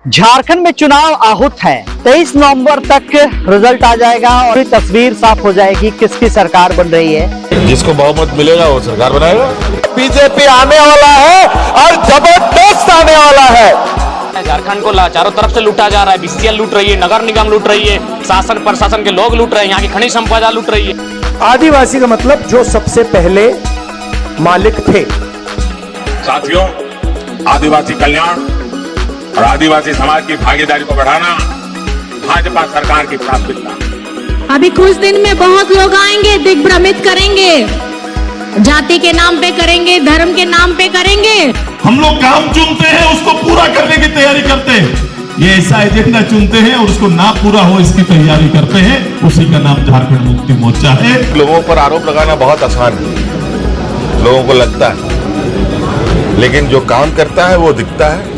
झारखंड में चुनाव आहूत है। 23 नवंबर तक रिजल्ट आ जाएगा और तस्वीर साफ हो जाएगी किसकी सरकार बन रही है। जिसको बहुमत मिलेगा वो सरकार बनाएगा। बीजेपी आने वाला है और जबरदस्त आने वाला है। झारखंड को चारों तरफ से लूटा जा रहा है। बीसीएल लूट रही है, नगर निगम लूट रही है, शासन प्रशासन के लोग लूट रहे हैं, यहाँ की खनिज संपदा लूट रही है। आदिवासी का मतलब जो सबसे पहले मालिक थे। साथियों, आदिवासी कल्याण और आदिवासी समाज की भागीदारी को बढ़ाना भाजपा सरकार की प्राथमिकता। अभी कुछ दिन में बहुत लोग आएंगे, दिग्भ्रमित करेंगे, जाति के नाम पे करेंगे, धर्म के नाम पे करेंगे। हम लोग काम चुनते हैं, उसको पूरा करने की तैयारी करते हैं। ये ऐसा एजेंडा चुनते हैं और उसको ना पूरा हो इसकी तैयारी करते हैं। उसी का नाम झारखंड मुक्ति मोर्चा है। लोगों पर आरोप लगाना बहुत आसान है, लोगों को लगता है, लेकिन जो काम करता है वो दिखता है।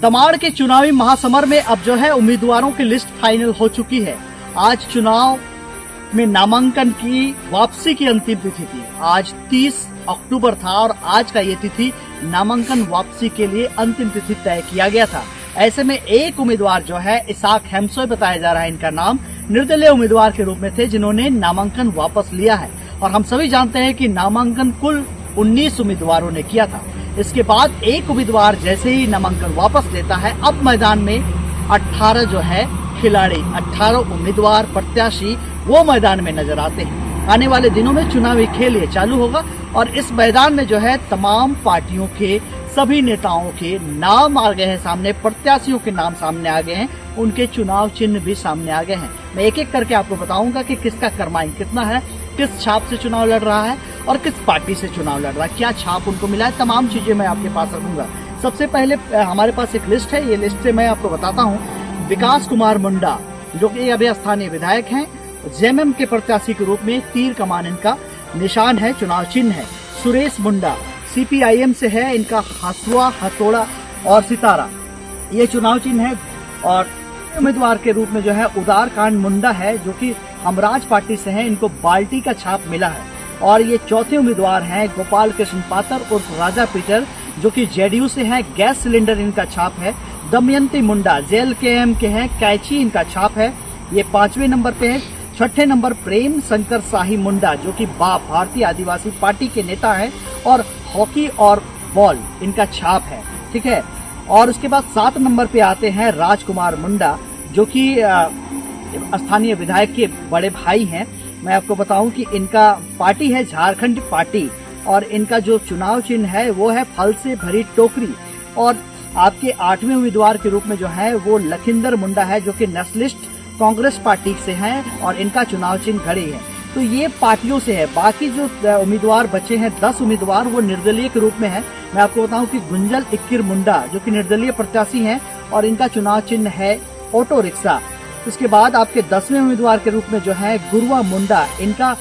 तमाड़ के चुनावी महासमर में अब जो है उम्मीदवारों की लिस्ट फाइनल हो चुकी है। आज चुनाव में नामांकन की वापसी की अंतिम तिथि थी। आज 30 अक्टूबर था और आज का ये तिथि नामांकन वापसी के लिए अंतिम तिथि तय किया गया था। ऐसे में एक उम्मीदवार जो है इसाक हेमसोय बताया जा रहा है, इनका नाम निर्दलीय उम्मीदवार के रूप में थे जिन्होंने नामांकन वापस लिया है। और हम सभी जानते हैं कि नामांकन कुल 19 उम्मीदवारों ने किया था। इसके बाद एक उम्मीदवार जैसे ही नामांकन वापस लेता है, अब मैदान में 18 जो है खिलाड़ी, 18 उम्मीदवार प्रत्याशी वो मैदान में नजर आते हैं। आने वाले दिनों में चुनावी खेल ये चालू होगा और इस मैदान में जो है तमाम पार्टियों के सभी नेताओं के नाम आ गए हैं सामने, प्रत्याशियों के नाम सामने आ गए हैं, उनके चुनाव चिन्ह भी सामने आ गए हैं। मैं एक एक करके आपको बताऊंगा कि किसका कर्माइन कितना है, किस छाप से चुनाव लड़ रहा है और किस पार्टी से चुनाव लड़ रहा है, क्या छाप उनको मिला है, तमाम चीजें मैं आपके पास रखूंगा। सबसे पहले हमारे पास एक लिस्ट है, ये लिस्ट से मैं आपको बताता हूँ। विकास कुमार मुंडा जो कि अभी स्थानीय विधायक हैं, जेएमएम के प्रत्याशी के रूप में तीर कमान इनका निशान है, चुनाव चिन्ह है। सुरेश मुंडा सीपीआईएम से है, इनका हसुआ, हथौड़ा और सितारा ये चुनाव चिन्ह है। और उम्मीदवार के रूप में जो है उदार कांड मुंडा है जो कि हमराज पार्टी से है, इनको बाल्टी का छाप मिला है। और ये चौथे उम्मीदवार हैं गोपाल कृष्ण पातर उर्फ राजा पीटर जो कि जेडीयू से हैं, गैस सिलेंडर इनका छाप है। दमयंती मुंडा जेएलकेएम के हैं, कैची इनका छाप है, ये 5वें नंबर पे है। 6ठे नंबर प्रेम शंकर शाही मुंडा जो कि भारतीय आदिवासी पार्टी के नेता है और हॉकी और बॉल इनका छाप है, ठीक है। और उसके बाद 7 नंबर पे आते हैं राजकुमार मुंडा जो कि स्थानीय विधायक के बड़े भाई हैं। मैं आपको बताऊं कि इनका पार्टी है झारखंड पार्टी और इनका जो चुनाव चिन्ह है वो है फल से भरी टोकरी। और आपके 8वें उम्मीदवार के रूप में जो है वो लखिंदर मुंडा है जो कि नेशनलिस्ट कांग्रेस पार्टी से हैं और इनका चुनाव चिन्ह घड़ी है। तो ये पार्टियों से है। बाकी जो उम्मीदवार बचे हैं 10 उम्मीदवार वो निर्दलीय के रूप में है। मैं आपको बताऊं कि गुंजल इक्किर मुंडा जो कि निर्दलीय प्रत्याशी हैं और इनका चुनाव चिन्ह है ऑटो रिक्शा। इसके बाद आपके 10वें उम्मीदवार के रूप में जो है गुरुआ मुंडा, इनका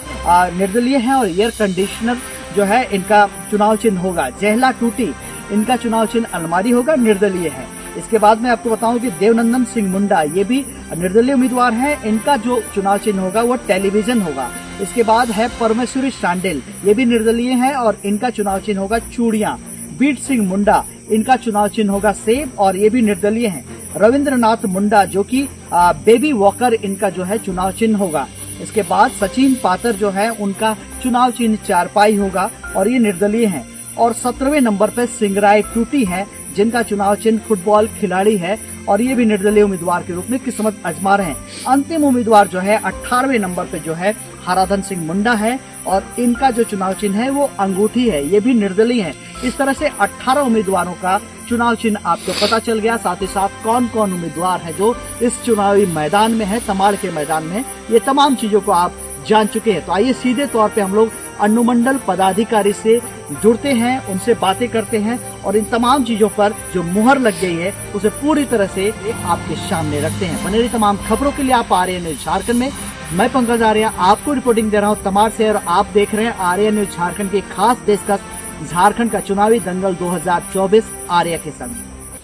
निर्दलीय है और एयर कंडीशनर जो है इनका चुनाव चिन्ह होगा। जहला टूटी इनका चुनाव चिन्ह अलमारी होगा, निर्दलीय है। इसके बाद मैं आपको बताऊं कि देवनंदन सिंह मुंडा ये भी निर्दलीय उम्मीदवार हैं, इनका जो चुनाव चिन्ह होगा वो टेलीविजन होगा। इसके बाद है परमेश्वरी शांडिल, ये भी निर्दलीय है और इनका चुनाव चिन्ह होगा चूड़ियां। बीट सिंह मुंडा इनका चुनाव चिन्ह होगा सेब और ये भी निर्दलीय है। रविंद्रनाथ मुंडा जो कि बेबी वॉकर इनका जो है चुनाव चिन्ह होगा। इसके बाद सचिन पातर जो है उनका चुनाव चिन्ह चारपाई होगा और ये निर्दलीय हैं। और 17वें नंबर पर सिंगराय टूटी है जिनका चुनाव चिन्ह फुटबॉल खिलाड़ी है और ये भी निर्दलीय उम्मीदवार के रूप में किस्मत आजमा रहे हैं। अंतिम उम्मीदवार जो है 18वें नंबर पे जो है हराधन सिंह मुंडा है और इनका जो चुनाव चिन्ह है वो अंगूठी है, ये भी निर्दलीय है। इस तरह से 18 उम्मीदवारों का चुनाव चिन्ह आपको पता चल गया। साथ ही साथ कौन कौन उम्मीदवार है जो इस चुनावी मैदान में है, तमाड़ के मैदान में, ये तमाम चीजों को आप जान चुके हैं। तो आइए सीधे तौर पे हम लोग अनुमंडल पदाधिकारी से जुड़ते हैं, उनसे बातें करते हैं और इन तमाम चीजों पर जो मुहर लग गई है उसे पूरी तरह से आपके सामने रखते हैं। बने रही तमाम खबरों के लिए आप आर्यन न्यूज झारखंड में। मैं पंकज आर्य आपको रिपोर्टिंग दे रहा हूँ तमाड़ से और आप देख रहे हैं आर्यन न्यूज झारखंड की खास पेशकश झारखंड का चुनावी दंगल 2024 आर्य के संग।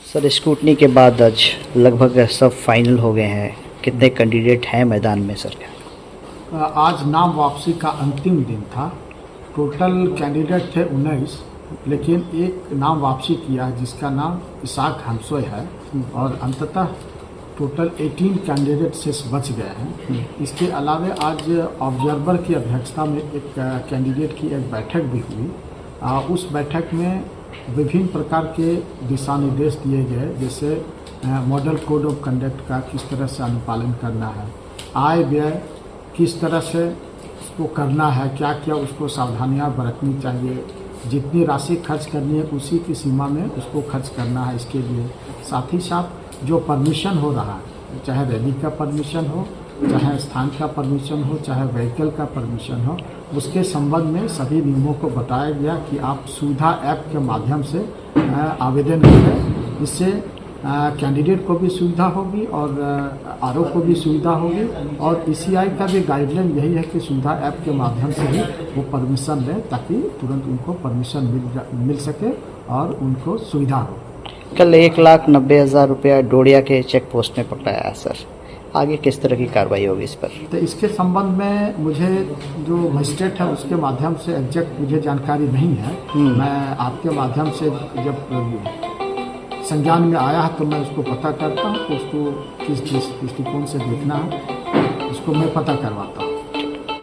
सर, स्क्रूटनी के बाद आज लगभग सब फाइनल हो गए हैं, कितने कैंडिडेट हैं मैदान में सर? आज नाम वापसी का अंतिम दिन था। टोटल कैंडिडेट थे 19, लेकिन एक नाम वापसी किया जिसका नाम इसाक हमसोय है और अंततः टोटल 18 कैंडिडेट से बच गए हैं। इसके अलावा आज ऑब्जर्वर की अध्यक्षता में एक कैंडिडेट की एक बैठक भी हुई। उस बैठक में विभिन्न प्रकार के दिशा निर्देश दिए गए, जैसे मॉडल कोड ऑफ कंडक्ट का किस तरह से अनुपालन करना है, आय व्यय किस तरह से उसको करना है, क्या क्या उसको सावधानियां बरतनी चाहिए, जितनी राशि खर्च करनी है उसी की सीमा में उसको खर्च करना है। इसके लिए साथ ही साथ जो परमिशन हो रहा है, चाहे रैली का परमिशन हो, चाहे स्थान का परमिशन हो, चाहे व्हीकल का परमिशन हो, उसके संबंध में सभी नियमों को बताया गया कि आप सुविधा ऐप के माध्यम से आवेदन करें। इससे कैंडिडेट को भी सुविधा होगी और आरओ को भी सुविधा होगी और ईसीआई का भी गाइडलाइन यही है कि सुविधा ऐप के माध्यम से ही वो परमिशन लें ताकि तुरंत उनको परमिशन मिल सके और उनको सुविधा हो। कल 1,90,000 रुपया डोडिया के चेक पोस्ट में पकड़ाया है सर, आगे किस तरह की कार्रवाई होगी इस पर? तो इसके संबंध में मुझे जो मजिस्ट्रेट है उसके माध्यम से एग्जैक्ट मुझे जानकारी नहीं है। मैं आपके माध्यम से जब संज्ञान में आया है तो मैं उसको पता करता हूँ, तो उसको किस दृष्टिकोण से देखना है उसको मैं पता करवाता हूँ।